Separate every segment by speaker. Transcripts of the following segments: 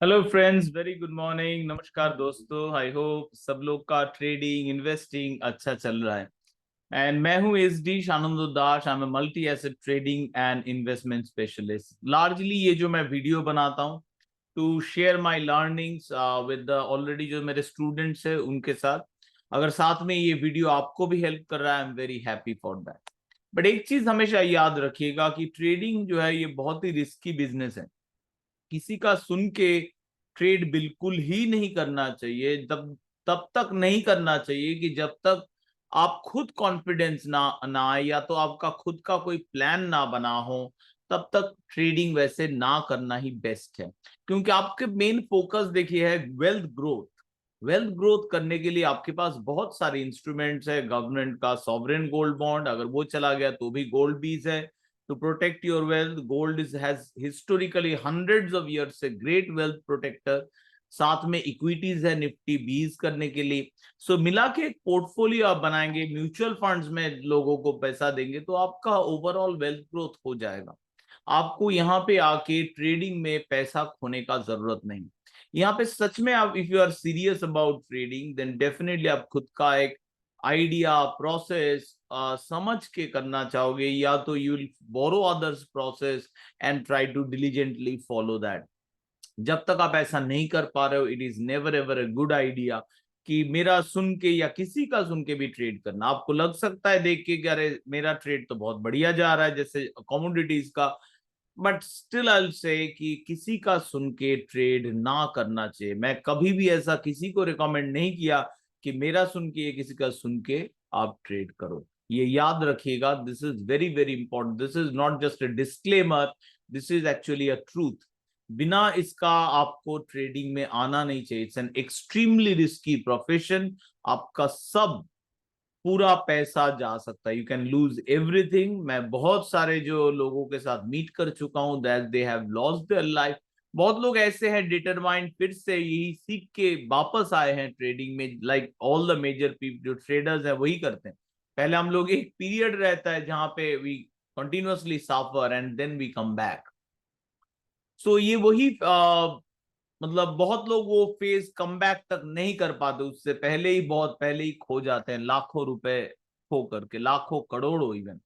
Speaker 1: Hello friends, very good morning. नमस्कार दोस्तों। I hope सब लोग का ट्रेडिंग इन्वेस्टिंग अच्छा चल रहा है। एंड मैं हूं SD Shanando Das. I am multi asset trading and investment specialist. Largely ये जो मैं वीडियो बनाता हूं to share my learnings with the already जो मेरे स्टूडेंट्स है उनके साथ। अगर साथ में ये वीडियो आपको भी हेल्प कर रहा है, I am very happy for that. But एक चीज हमेशा याद रखिएगा कि ट्रेडिंग जो है ये बहुत ही रिस्की बिजनेस है। किसी का सुन के ट्रेड बिल्कुल ही नहीं करना चाहिए। तब तब तक नहीं करना चाहिए कि जब तक आप खुद कॉन्फिडेंस ना आए या तो आपका खुद का कोई प्लान ना बना हो। तब तक ट्रेडिंग वैसे ना करना ही बेस्ट है, क्योंकि आपके मेन फोकस देखिए है वेल्थ ग्रोथ। वेल्थ ग्रोथ करने के लिए आपके पास बहुत सारे इंस्ट्रूमेंट्स है। गवर्नमेंट का सॉवरेन गोल्ड बॉन्ड, अगर वो चला गया तो भी गोल्ड बीज है to protect your wealth. Gold has historically hundreds of years a great wealth protector. साथ में इक्विटीज है निफ्टी 20 करने के लिए। सो मिला के एक पोर्टफोलियो आप बनाएंगे, म्यूचुअल फंड्स में लोगों को पैसा देंगे तो आपका ओवरऑल वेल्थ ग्रोथ हो जाएगा। आपको यहाँ पे आके ट्रेडिंग में पैसा खोने का जरूरत नहीं। यहाँ पे सच में आप if you are serious about trading then definitely आप खुद का एक आइडिया प्रोसेस समझ के करना चाहोगे, या तो you will borrow others process and try to diligently follow that. जब तक आप ऐसा नहीं कर पा रहे हो, it is never ever a good idea कि मेरा सुन के या किसी का सुन के भी ट्रेड करना। आपको लग सकता है देख के कि अरे मेरा ट्रेड तो बहुत बढ़िया जा रहा है, जैसे कमोडिटीज का। But still I will say कि किसी का सुन के ट्रेड ना करना चाहिए। मैं कभी भी ऐसा किसी को रिकमेंड नहीं किया कि मेरा सुन के या किसी का सुन के आप ट्रेड करो। ये याद रखिएगा, this is very very important. This is not just a disclaimer, this is actually a truth. बिना इसका आपको ट्रेडिंग में आना नहीं चाहिए। It's an extremely risky profession. आपका सब पूरा पैसा जा सकता है, यू कैन लूज एवरीथिंग। मैं बहुत सारे जो लोगों के साथ मीट कर चुका हूं that they have lost their life. बहुत लोग ऐसे हैं डिटरमाइंड, फिर से यही सीख के वापस आए हैं ट्रेडिंग में। Like all the major people जो ट्रेडर्स हैं वही करते हैं। पहले हम लोग एक पीरियड रहता है जहां पे we continuously suffer and then we come back. So ये वही मतलब बहुत लोग वो फेज कमबैक तक नहीं कर पाते, उससे पहले ही बहुत पहले ही खो जाते हैं, लाखों रुपए खो करके, लाखों करोड़ों even.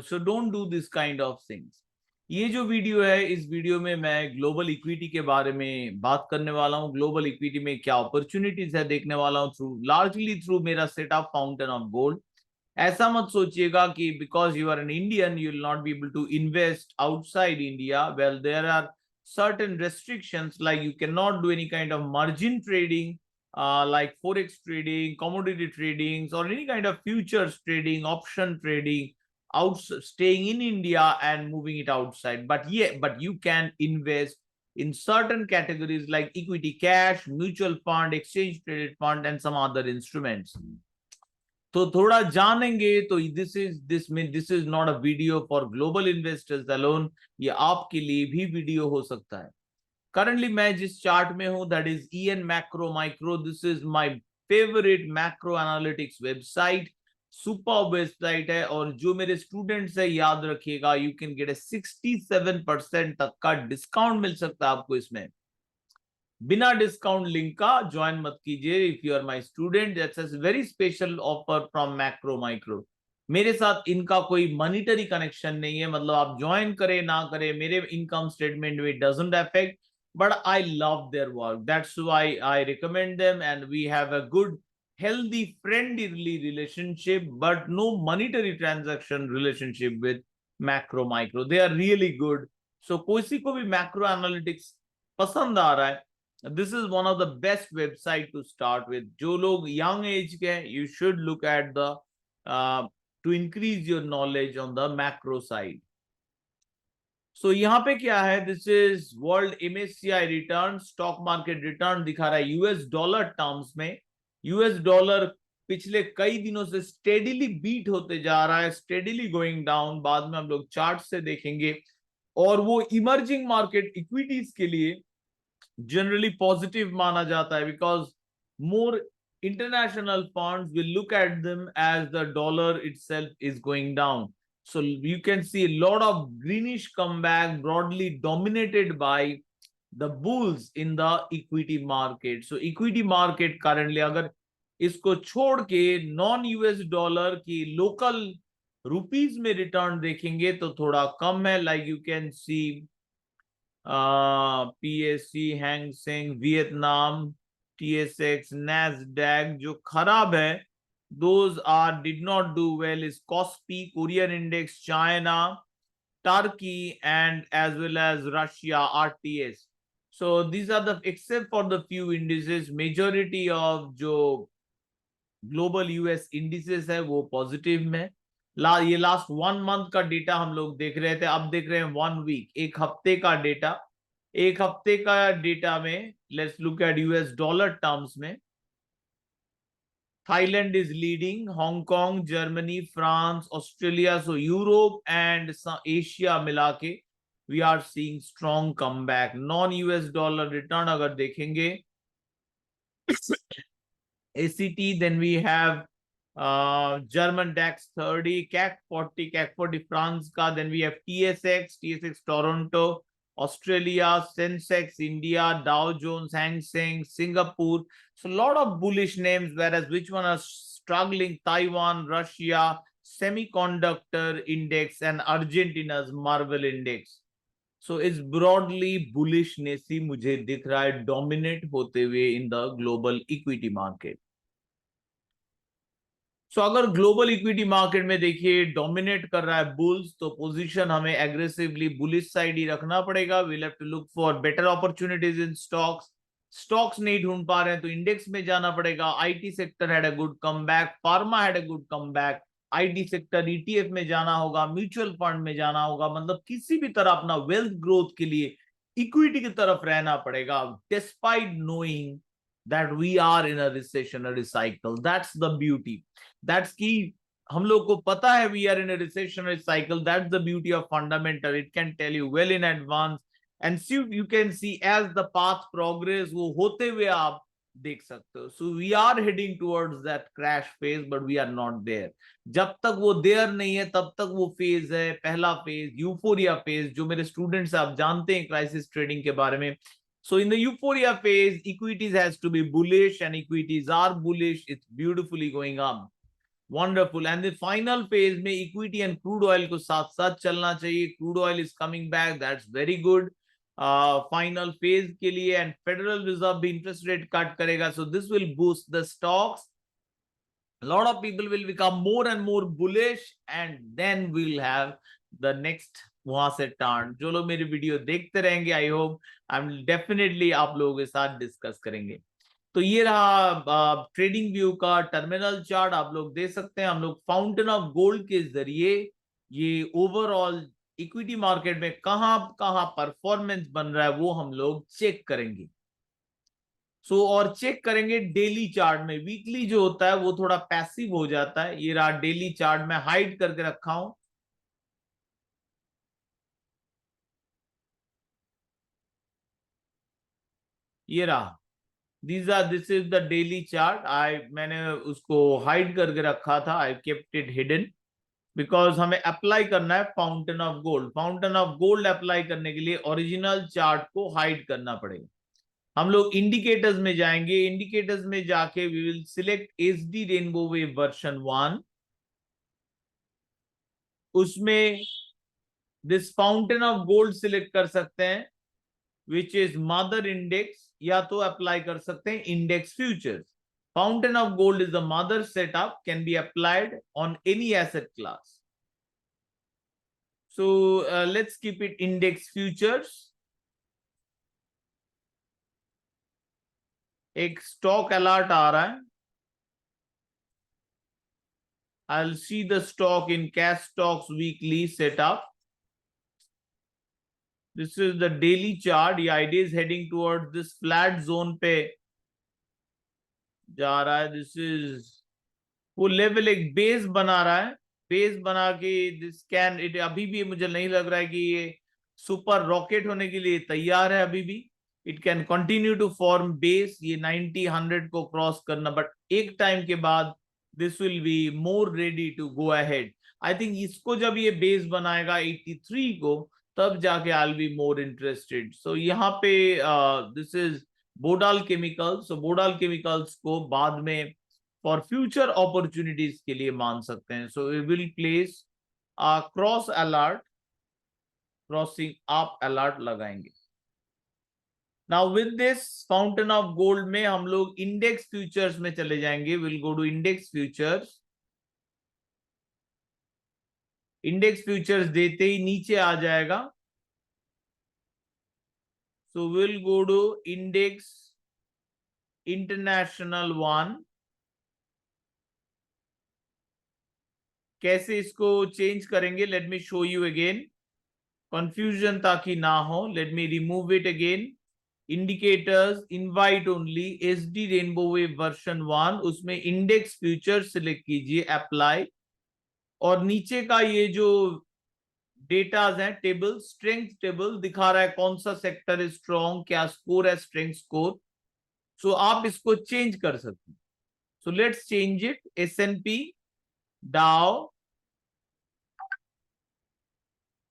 Speaker 1: So don't do this kind of things. ये जो वीडियो है, इस वीडियो में मैं ग्लोबल इक्विटी के बारे में बात करने वाला हूँ। ग्लोबल इक्विटी में क्या अपॉर्चुनिटीज है देखने वाला हूँ, थ्रू लार्जली थ्रू मेरा सेटअप फाउंटेन ऑफ गोल्ड। ऐसा मत सोचिएगा कि because you are an Indian you will not be able to invest outside India. Well, there are certain restrictions, like you cannot do any kind of margin trading, like forex trading, commodity tradings, or any kind of futures trading, option trading, out staying in India and moving it outside. But yeah, but you can invest in certain categories like equity cash, mutual fund, exchange traded fund, and some other instruments। तो थोड़ा जानेंगे तो this is not a video for global investors alone. ये आपके लिए भी video हो सकता है। करंटली मैं जिस चार्ट में हूं that is in Macro Micro. This is my favourite macro analytics website. Super website है, और जो मेरे स्टूडेंट्स है याद रखिएगा, यू कैन गेट ए 67% तक का डिस्काउंट मिल सकता है आपको इसमें। बिना डिस्काउंट लिंक का ज्वाइन मत कीजिए। If you are my student, that's a very special offer from Macro Micro. मेरे साथ इनका कोई मॉनिटरी कनेक्शन नहीं है, मतलब आप ज्वाइन करें ना करें मेरे इनकम स्टेटमेंट में doesn't affect. But I love their work, that's why I recommend them, and we have a good healthy friendly relationship, but no monetary transaction relationship with macro micro. They are really good. So किसी को भी macro analytics पसंद आ रहा है, this is one of the best website to start with। जो लोग young age के हैं, you should look at the to increase your knowledge on the macro side। सो यहाँ पे क्या है, this is world MSCI return, stock market return दिखा रहा है यूएस डॉलर टर्म्स में। यूएस डॉलर पिछले कई दिनों से स्टेडिली बीट होते जा रहा है, स्टेडिली गोइंग डाउन। बाद में हम लोग चार्ट से देखेंगे। और वो इमर्जिंग मार्केट इक्विटीज के लिए generally positive माना जाता है, because more international funds will look at them as the dollar itself is going down। So you can see a lot of greenish comeback broadly dominated by the bulls in the equity market. So equity market currently अगर इसको छोड़ के non US dollar की local rupees में return देखेंगे तो थोड़ा कम है. Like you can see PSC, Hang Seng, Vietnam, TSX, Nasdaq जो खराब है those are did not do well is Kospi, Korean index, China, Turkey, and as well as Russia, RTS. So these are the, except for the few indices, majority of जो global US indices है वो positive में. ये last 1 month का data हम लोग देख रहे थे, अब देख रहे हैं 1 वीक, एक हफ्ते का डेटा. एक हफ्ते का डेटा में let's look at US dollar terms में. Thailand is leading, Hong Kong, Germany, France, Australia. So Europe and Asia मिला के we are seeing strong comeback. Non-US dollar return अगर देखेंगे ACT, then we have German DAX 30, CAC 40, CAC 40 France का, then we have TSX Toronto, Australia, Sensex India, Dow Jones, Hang Seng, Singapore. So a lot of bullish names, whereas which one are struggling? Taiwan, Russia, Semiconductor Index, and Argentina's Marvel Index. So it's broadly bullishness ही मुझे दिख रहा है dominate होते हुए in the global equity market. So अगर global equity market में देखिए dominate कर रहा है बुल्स, तो पोजीशन हमें एग्रेसिवली बुलिश साइड ही रखना पड़ेगा. We'll have to look for better opportunities in stocks. Stocks नहीं ढूंढ पा रहे हैं तो इंडेक्स में जाना पड़ेगा. IT sector had a good comeback, pharma had a good comeback. IT sector ETF में जाना होगा, म्यूचुअल फंड में जाना होगा, मतलब किसी भी तरह अपना वेल्थ ग्रोथ के लिए इक्विटी की तरफ रहना पड़ेगा. Despite knowing that we are in a recessionary cycle. That's the beauty. That's key. हम लोग को पता है we are in a recessionary cycle. That's the beauty of fundamental. It can tell you well in advance. And see, you can see as the path progress, वो होते हुए आप देख सकते हो. So we are heading towards that crash phase, but we are not there. जब तक वो there नहीं है तब तक वो phase है, पहला phase, euphoria phase, जो मेरे students आप जानते हैं crisis trading के बारे में. So in the euphoria phase, equities has to be bullish, and equities are bullish. It's beautifully going up. Wonderful. And the final phase में equity and crude oil को साथ साथ चलना चाहिए. Crude oil is coming back. That's very good. Final phase के लिए, and Federal Reserve भी interest rate cut करेगा. So this will boost the stocks. A lot of people will become more and more bullish, and then we'll have the next वहां से turn. जो लोग मेरी video देखते रहेंगे, I hope I am definitely आप लोगों के साथ डिस्कस करेंगे. तो ये रहा ट्रेडिंग व्यू का टर्मिनल चार्ट, आप लोग दे सकते हैं. हम लोग फाउंटेन ऑफ गोल्ड के जरिए ये ओवरऑल इक्विटी मार्केट में कहां कहां परफॉर्मेंस बन रहा है वो हम लोग चेक करेंगे. और चेक करेंगे डेली चार्ट में. वीकली जो होता है वो थोड़ा पैसिव हो जाता है. ये रहा डेली चार्ट में हाइड करके रखा हूं. ये रहा, this is the daily chart. मैंने उसको हाइड करके रखा था. I kept it hidden because हमें अप्लाई करना है fountain of gold. Fountain of gold apply करने के लिए ओरिजिनल चार्ट को हाइड करना पड़ेगा. हम लोग इंडिकेटर्स में जाएंगे. इंडिकेटर्स में जाके we will select HD rainbow wave version 1. उसमें this fountain of gold select कर सकते हैं विच इज मदर इंडेक्स, या तो अप्लाई कर सकते हैं index futures. Fountain of gold is the mother setup, can be applied on any asset class. So let's keep it index futures. एक stock alert आ रहा है. I'll see the stock in cash stocks weekly setup. This is the daily chart. The idea is heading towards this flat zone पे जा रहा है. This is वो level एक बेस बना रहा है. बेस बना के दिस कैन इट, अभी भी मुझे नहीं लग रहा है कि ये सुपर रॉकेट होने के लिए तैयार है. अभी भी it can continue to form base. ये 90-100 को क्रॉस करना, बट एक टाइम के बाद this will be more ready to go ahead. I think इसको जब ये बेस बनाएगा 83 को, तब जाके I will be more interested. So यहाँ पे this is Bodal Chemicals. So Bodal Chemicals को बाद में फॉर फ्यूचर अपॉर्चुनिटीज के लिए मान सकते हैं। So we will place cross alert, crossing up alert लगाएंगे। Now with this fountain of gold में हम लोग इंडेक्स फ्यूचर्स में चले जाएंगे। Will go to index futures. Index futures देते ही नीचे आ जाएगा। So will go to index international 1। कैसे इसको चेंज करेंगे, let me show you again, confusion ताकि ना हो। Let me remove it again. Indicators invite only SD rainbow wave version 1, उसमें इंडेक्स फ्यूचर सिलेक्ट कीजिए, अप्लाई। और नीचे का ये जो डेटाज है, टेबल, स्ट्रेंथ टेबल दिखा रहा है कौन सा सेक्टर है स्ट्रॉन्ग, क्या स्कोर है, स्ट्रेंथ स्कोर। सो आप इसको चेंज कर सकते हैं। So let's change it. S&P डाउ,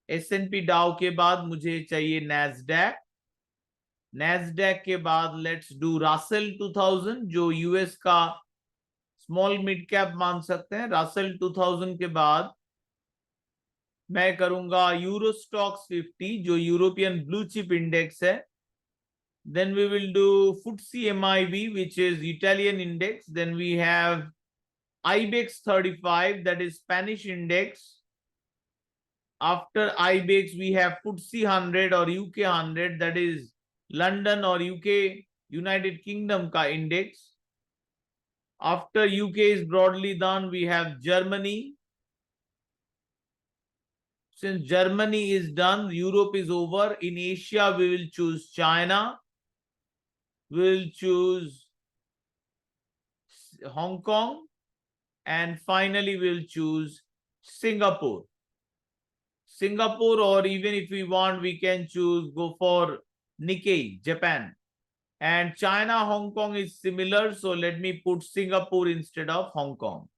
Speaker 1: एसएनपी डाउ के बाद मुझे चाहिए नैस्डैक। नैस्डैक के बाद लेट्स डू रासेल 2000, जो यूएस का स्मॉल मिड कैप मान सकते हैं। रासेल 2000 के बाद मैं करूंगा यूरो स्टॉक्स 50, जो यूरोपियन ब्लू चिप इंडेक्स है। Then we will do FTSE MIB, which is Italian index. Then we have IBEX 35, that is Spanish index. After IBEX, we have FTSE 100 or UK 100, that is London or UK, United Kingdom ka index. After UK is broadly done, we have Germany. Since Germany is done, Europe is over. In Asia, we will choose China. We will choose Hong Kong, and finally we'll choose Singapore. Singapore, or even if we want, we can choose, go for Nikkei, Japan. And China, Hong Kong is similar, so let me put Singapore instead of Hong Kong.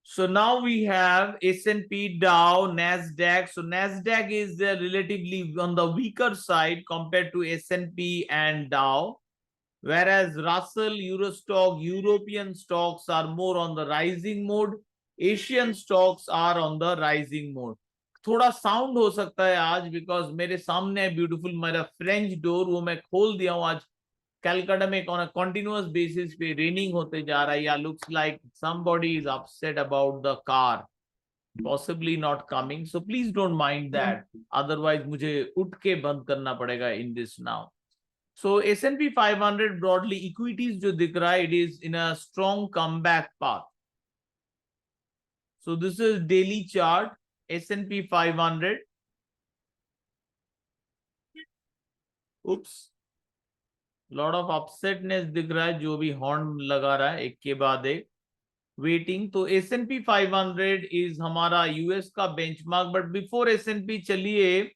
Speaker 1: So now we have S&P, Dow, Nasdaq. So Nasdaq is relatively on the weaker side compared to S&P and Dow, whereas Russell, Eurostock, European stocks are more on the rising mode. Asian stocks are on the rising mode. थोड़ा sound हो सकता है आज, because मेरे सामने है beautiful मेरा French door, वो मैं खोल दिया हूँ। आज कलकत्ता में ऑन अ कंटिन्यूअस बेसिस पे रेनिंग होते जा रहा है। या looks like somebody is upset about the car, possibly not coming, so please don't mind that, otherwise मुझे उठ के बंद करना पड़ेगा in this now. So S&P 500 broadly equities जो दिख रहा है, it is in a strong comeback path. So this is daily chart S&P 500. Oops, lot of upsetness दिख रहा है, जो भी हॉर्न लगा रहा है एक के बाद एक, वेटिंग। तो S&P 500 इज हमारा यूएस का बेंचमार्क। बट बिफोर S&P चलिए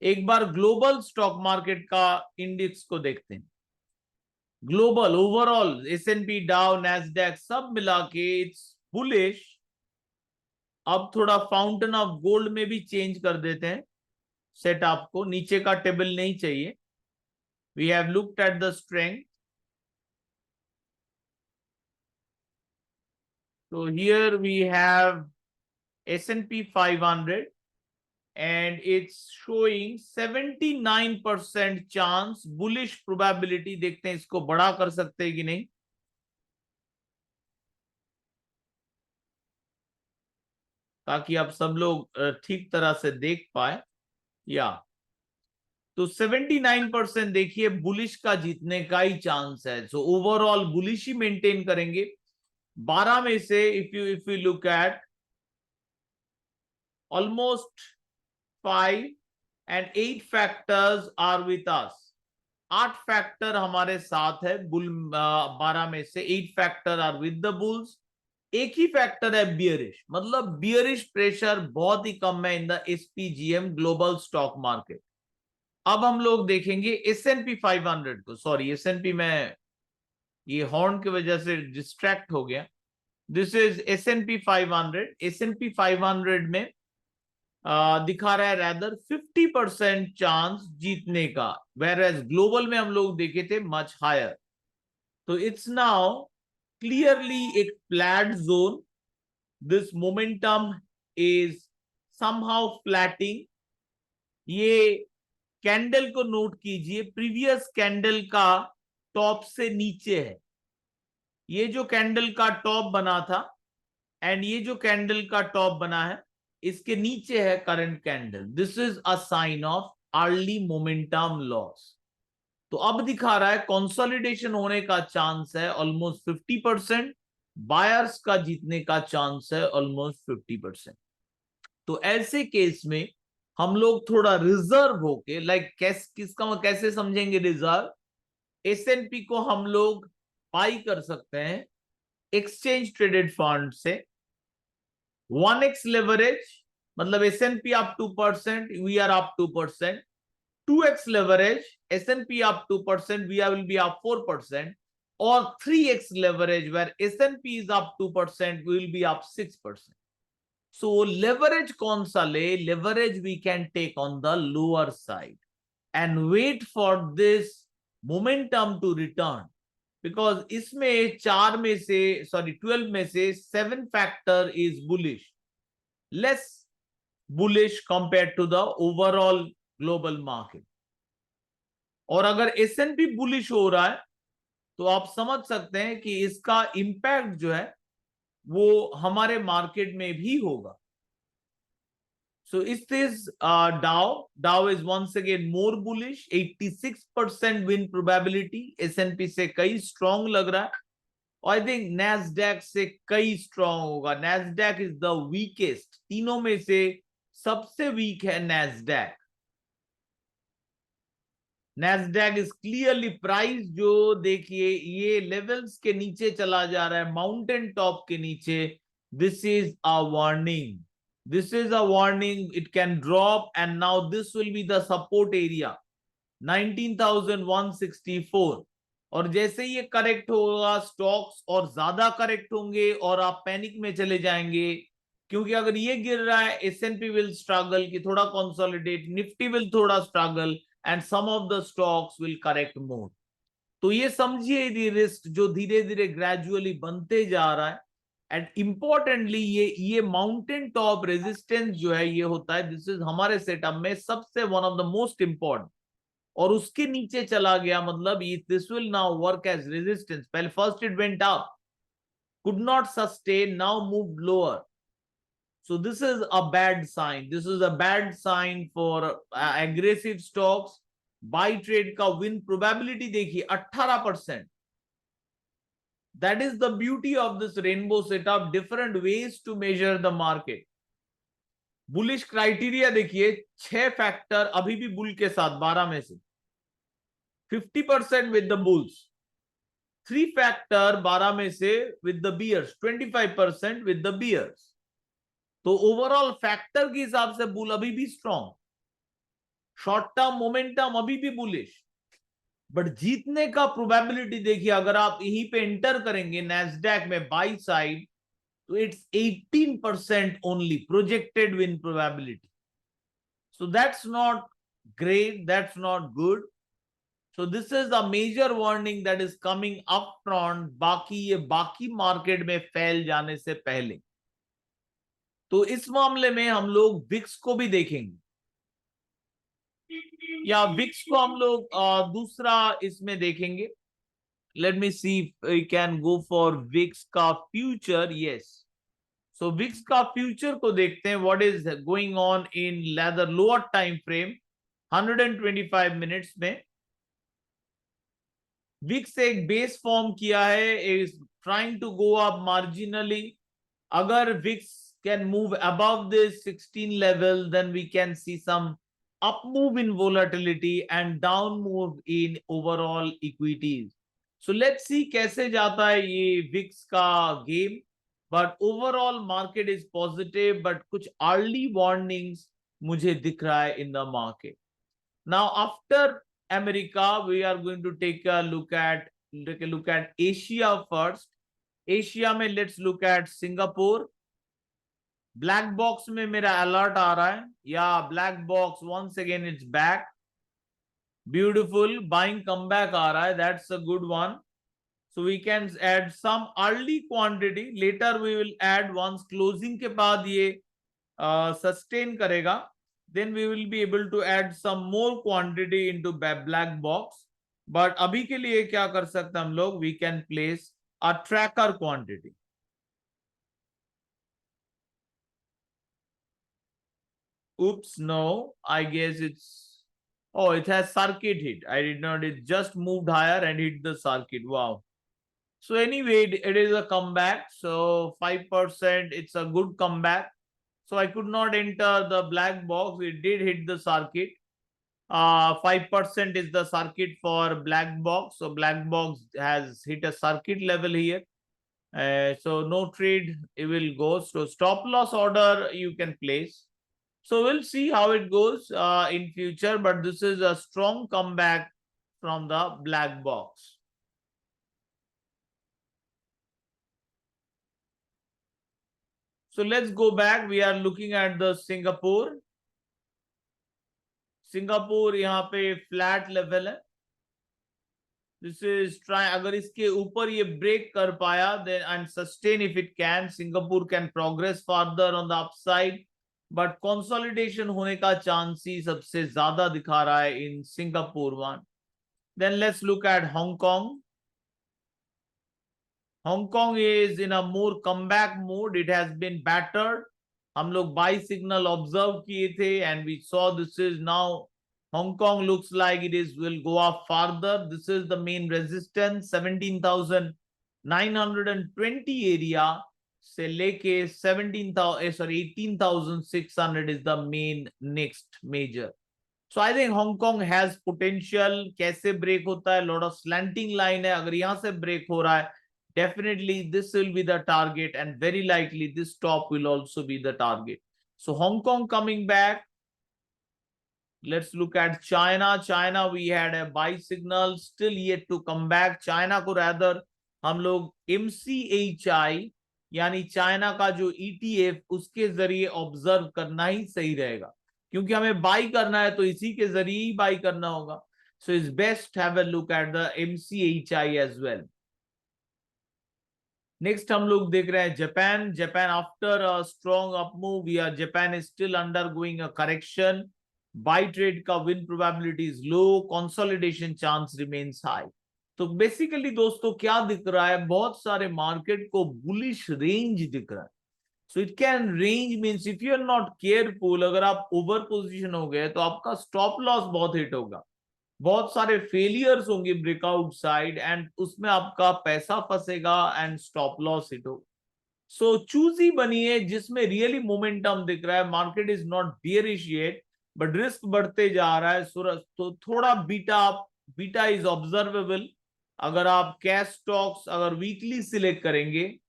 Speaker 1: एक बार ग्लोबल स्टॉक मार्केट का इंडेक्स को देखते हैं। ग्लोबल ओवरऑल S&P, डाउ, नैस्डैक सब मिला के इट्स बुलिश। अब थोड़ा फाउंटेन ऑफ गोल्ड में भी चेंज कर देते हैं सेटअप को, नीचे का टेबल नहीं चाहिए। We have looked at the strength. So here we have S&P 500 and it's showing 79% chance, bullish probability। देखते हैं इसको बड़ा कर सकते हैं कि नहीं। ताकि आप सब लोग ठीक तरह से देख पाए। या तो 79% देखिए बुलिश का जीतने का ही चांस है। सो ओवरऑल बुलिश ही मेंटेन करेंगे। 12 में से if you look at almost 5 and 8 factors are with us। 8 factor हमारे साथ है बुल। 12 में से 8 factor are with the bulls. एक ही फैक्टर है बियरिश, मतलब बियरिश प्रेशर बहुत ही कम है in the SPGM global stock market. अब हम लोग देखेंगे S&P 500 को। सॉरी, S&P में ये हॉर्न की वजह से डिस्ट्रैक्ट हो गया। This is S&P 500। S&P 500 में दिखा रहा है rather 50% चांस जीतने का, whereas ग्लोबल में हम लोग देखे थे मच हायर. तो इट्स नाउ क्लियरली एक flat zone. This momentum is somehow flatting. ये कैंडल को नोट कीजिए, प्रीवियस कैंडल का टॉप से नीचे है. ये जो कैंडल का टॉप बना था एंड ये जो कैंडल का टॉप बना है, इसके नीचे है current candle. This is a sign of early momentum loss. तो अब दिखा रहा है कंसोलिडेशन होने का चांस है ऑलमोस्ट 50%. बायर्स का जीतने का चांस है ऑलमोस्ट 50%. तो ऐसे केस में हम लोग थोड़ा रिजर्व होके, कैसे समझेंगे रिजर्व? एसएनपी को हम लोग बाई कर सकते हैं एक्सचेंज ट्रेडेड फंड से. 1x लेवरेज मतलब S and P up 2%, we are up 2%. 2x leverage, S&P up 2%, we will be up 4%, or 3x leverage where S&P is up 2%, we will be up 6%. So leverage कौन सा ले? Leverage we can take on the lower side and wait for this momentum to return, because इसमें 12 में से 7 factor is bullish, less bullish compared to the overall global market. और अगर S&P bullish हो रहा है तो आप समझ सकते हैं कि इसका इंपैक्ट जो है वो हमारे मार्केट में भी होगा. So it is Dow is once again more bullish. 86% win probability S and P से कई स्ट्रॉन्ग लग रहा है. आई थिंक नैस्डैक से कई स्ट्रॉन्ग होगा. Nasdaq is the weakest. तीनों में से सबसे वीक है Nasdaq. Nasdaq is clearly price, जो देखिए ये लेवल्स के नीचे चला जा रहा है, माउंटेन टॉप के नीचे. This is a warning. This is a warning. It can drop and now this will be the support area 19,164. और जैसे ये करेक्ट होगा, स्टॉक्स और ज्यादा करेक्ट होंगे और आप पैनिक में चले जाएंगे, क्योंकि अगर ये गिर रहा है एसएनपी विल स्ट्रगल कि थोड़ा कंसोलिडेट, निफ्टी विल थोड़ा struggle and some of the stocks will correct more. तो ये समझिए रिस्क जो धीरे धीरे ग्रेजुअली बनते जा रहा है. एंड इंपॉर्टेंटली ये माउंटेन टॉप रेजिस्टेंस जो है ये होता है, दिस इज हमारे सेटअप में सबसे one of the most important. और उसके नीचे चला गया मतलब this will now work as resistance. पहले first it went up, could not sustain, now moved lower. So this is a bad sign. This is a bad sign for aggressive stocks. Buy trade का win probability देखिए 18%. That is the beauty of this rainbow setup. Different ways to measure the market. Bullish criteria देखिए 6 factor अभी भी bull के साथ 12 में से 50% with the bulls. 3 factor 12 में से with the bears, 25% with the bears. तो ओवरऑल फैक्टर के हिसाब से बुल अभी भी स्ट्रॉन्ग. शॉर्ट टर्म मोमेंटम अभी भी बुलिश. बट जीतने का प्रोबेबिलिटी देखिए, अगर आप यहीं पे एंटर करेंगे नैस्डैक में बाई साइड, तो it's 18% only projected win probability. So that's not great, that's not good. So this is a major warning that is coming up front, बाकी मार्केट में फैल जाने से पहले. तो इस मामले में हम लोग विक्स को भी देखेंगे, या विक्स को हम लोग दूसरा इसमें देखेंगे. Let me see we can go for VIX का फ्यूचर. यस, सो विक्स का फ्यूचर को देखते हैं. What is going on in leather lower time frame 125 minutes में. विक्स एक बेस फॉर्म किया है, is trying to go up marginally. अगर VIX can move above this 16 level, then we can see some up move in volatility and down move in overall equities. So let's see कैसे जाता है ये Vicks का game. But overall market is positive, but कुछ early warnings मुझे दिख रहा है in the market. Now after America, we are going to take a look at Asia first. Asia में let's look at Singapore. Black box में मेरा alert आ रहा है, या black box once again it's back, beautiful buying come back आ रहा है, that's a good one. So we can add some early quantity. Later we will add once closing के बाद ये sustain करेगा. Then we will be able to add some more quantity into black box. But अभी के लिए क्या कर सकते हैं हम लोग? We can place a tracker quantity. Oops, no. I guess it's. Oh, it has circuit hit. I did not. It just moved higher and hit the circuit. Wow. So anyway, it is a comeback. So 5%, it's a good comeback. So I could not enter the black box. It did hit the circuit. 5% is the circuit for black box. So black box has hit a circuit level here. So no trade, it will go. So stop loss order you can place. So we'll see how it goes in future. But this is a strong comeback from the black box. So let's go back. We are looking at the Singapore. Singapore यहाँ पे flat level है. This is try. अगर इसके ऊपर ये break कर पाया, then and sustain if it can, Singapore can progress further on the upside. But consolidation होने का chance ही सबसे ज़्यादा दिखा रहा है in Singapore one. Then let's look at Hong Kong. Hong Kong is in a more comeback mode. It has been battered. हम लोग buy signal observe किए थे and we saw this is now Hong Kong looks like it is will go up further. This is the main resistance 17,920 area से लेके 18,600 is the main next major. So I think Hong Kong has potential. कैसे break होता है? Lot of slanting line है. अगर यहाँ से break हो रहा है, definitely this will be the target and very likely this top will also be the target. So Hong Kong coming back. Let's look at China. China we had a buy signal still yet to come back. China को rather हम लोग MCHI यानी China का जो ETF उसके जरिए observe करना ही सही रहेगा, क्योंकि हमें बाई करना है तो इसी के जरिए ही बाई करना होगा. So it's best have a look at the MCHI as well. Next हम लोग देख रहे हैं Japan. Japan after a strong up move या Japan is still undergoing a correction. Buy trade का win probability is low, consolidation chance remains high. तो basically दोस्तों क्या दिख रहा है? बहुत सारे मार्केट को बुलिश रेंज दिख रहा है. So it can range means if you are not careful, अगर आप ओवर पोजीशन हो गए तो आपका स्टॉप लॉस बहुत हिट होगा. बहुत सारे फेलियर्स होंगे ब्रेकआउट साइड एंड उसमें आपका पैसा फंसेगा एंड स्टॉप लॉस हिट हो. सो चूजी बनिए जिसमें रियली मोमेंटम दिख रहा है. Market is not bearish yet but risk बढ़ते जा रहा है. तो थोड़ा बीटा इज ऑब्जर्वेबल. अगर आप कैश स्टॉक्स अगर वीकली सिलेक्ट करेंगे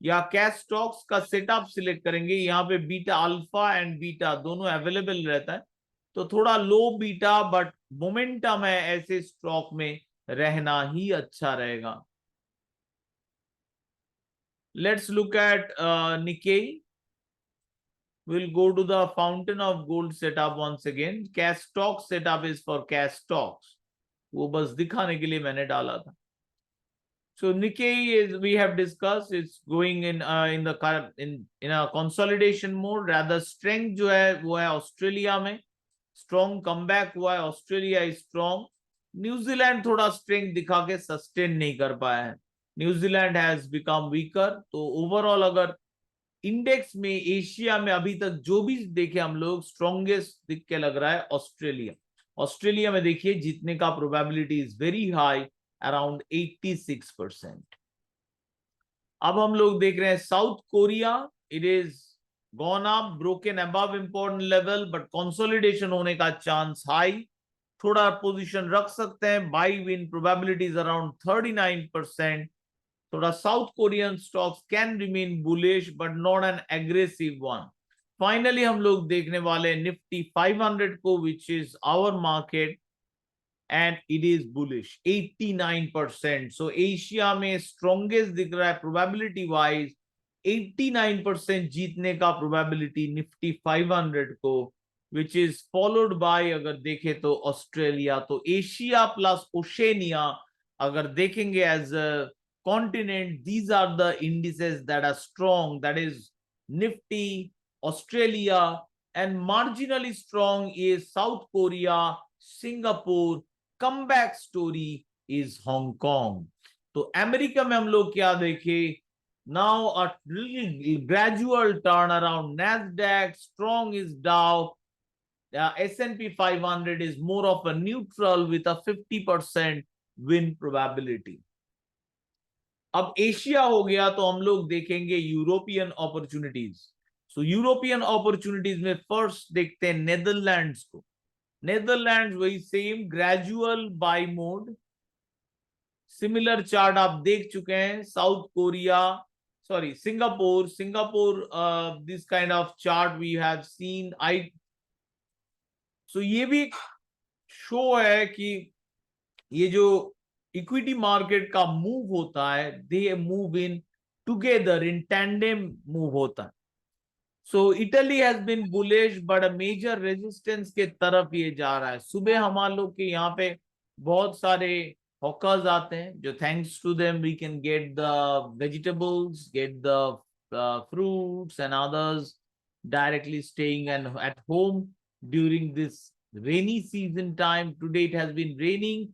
Speaker 1: या कैश स्टॉक्स का सेटअप सिलेक्ट करेंगे, यहाँ पे बीटा अल्फा एंड बीटा दोनों अवेलेबल रहता है. तो थोड़ा लो बीटा बट मोमेंटम है, ऐसे स्टॉक में रहना ही अच्छा रहेगा. Let's look at Nikkei. We'll go to the fountain of gold setup once again. Cash stock setup is for cash stocks. वो बस दिखाने के लिए मैंने डाला था. So Nikkei is, we have discussed, it's going in a consolidation mode. Rather strength जो है वो है ऑस्ट्रेलिया में. स्ट्रॉन्ग कमबैक हुआ है. Australia is strong. न्यूजीलैंड थोड़ा स्ट्रेंथ दिखा के सस्टेन नहीं कर पाया है. New Zealand has become weaker. तो ओवरऑल अगर इंडेक्स में एशिया में अभी तक जो भी देखे हम लोग, स्ट्रॉन्गेस्ट दिख के लग रहा है ऑस्ट्रेलिया. ऑस्ट्रेलिया में देखिए जीतने का probability is very high, around 86%. अब हम लोग देख रहे हैं South Korea. It is gone up, broken above important level, but consolidation होने का चांस हाई. थोड़ा पोजीशन रख सकते हैं. Buy win probabilities around 39%. थोड़ा South Korean stocks can remain bullish but not an aggressive one. Finally हम लोग देखने वाले निफ्टी 500 को, which is our market and it is bullish 89%. So Asia में स्ट्रॉन्गेस्ट दिख रहा है प्रोबेबिलिटी वाइज. 89% जीतने का प्रोबेबिलिटी निफ्टी 500 को, विच इज फॉलोड बाय, अगर देखें तो ऑस्ट्रेलिया। तो एशिया प्लस ओशेनिया अगर देखेंगे as a continent, these are the indices that are strong, that is Nifty, Australia, and marginally strong is South Korea, Singapore, comeback story is Hong Kong. तो America में हम लोग क्या देखें, now a really gradual turnaround. Nasdaq strong is Dow. S&P 500 is more of a neutral with a 50% win probability. अब Asia हो गया तो हम लोग देखेंगे European opportunities. So European opportunities में फर्स्ट देखते हैं नेदरलैंड्स को। नेदरलैंड्स वही same gradual buy mode, similar chart आप देख चुके हैं। South Korea, sorry, Singapore, this kind of chart we have seen. So ये भी शो है कि ये जो इक्विटी मार्केट का मूव होता है, they move in together, in tandem move होता है। So Italy has been bullish but a major resistance के तरफ ये जा रहा है। सुबह हमारे लोग के यहाँ पे बहुत सारे hawkers आते हैं, जो thanks to them we can get the vegetables, get the fruits and others directly staying and at home during this rainy season time. Today it has been raining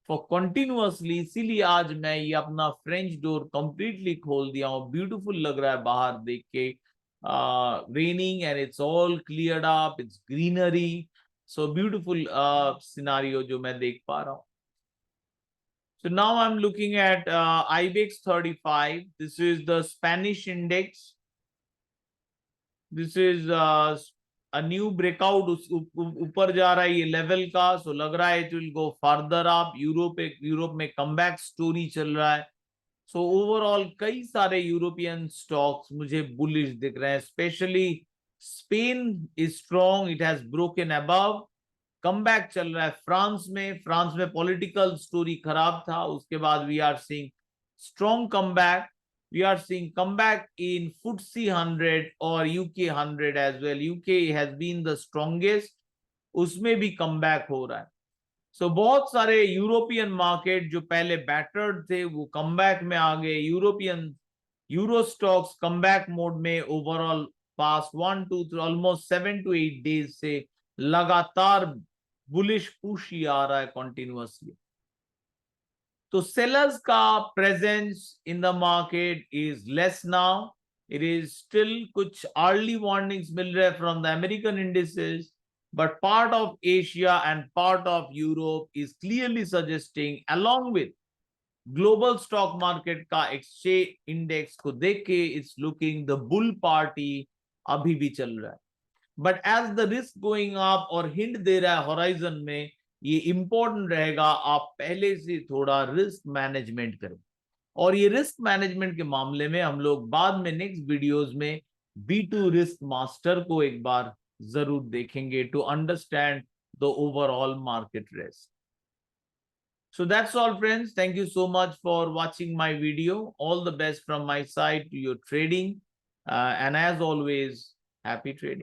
Speaker 1: for continuously, इसीलिए आज मैं ये अपना French door completely खोल दिया हूँ। Beautiful लग रहा है बाहर देख के, raining and it's all cleared up, it's greenery, so beautiful scenario जो मैं देख पा रहा हूँ। So now I'm looking at IBEX 35. This is the Spanish index. This is a new breakout, ऊपर जा रहा है ये लेवल का, so लग रहा है it will go further up. Europe में कमबैक स्टोरी चल रहा है। सो ओवरऑल कई सारे यूरोपियन स्टॉक्स मुझे बुलिश दिख रहे हैं, specially Spain is strong, it has broken above, comeback चल रहा है। फ्रांस में पॉलिटिकल स्टोरी खराब था, उसके बाद we are seeing strong comeback. We are seeing comeback in FTSE 100 और UK 100 as well. UK has been the strongest, उसमें भी कमबैक हो रहा है। सो बहुत सारे यूरोपियन मार्केट जो पहले बैटर्ड थे वो कमबैक में आ गए। यूरो स्टॉक्स कमबैक मोड में overall pass 1 2 3 almost 7 to 8 days से लगातार बुलिश पुश ही आ रहा है कंटिन्यूअसली। तो सेलर्स का presence in the market is less now. It is still कुछ अर्ली वार्निंग्स मिल रहे from the American indices, but part of Asia and part of Europe is clearly suggesting, along with global stock market का exchange index को देख के, it's looking the bull party अभी भी चल रहा है। But as the risk going up और hint दे रहा है horizon में, ये important रहेगा आप पहले से थोड़ा रिस्क मैनेजमेंट करें। और ये रिस्क मैनेजमेंट के मामले में हम लोग बाद में नेक्स्ट वीडियोस में B2 रिस्क मास्टर को एक बार जरूर देखेंगे to understand the overall market risk. So that's all, friends. Thank you so much for watching my video. All the best from my side to your trading. And as always, happy trading.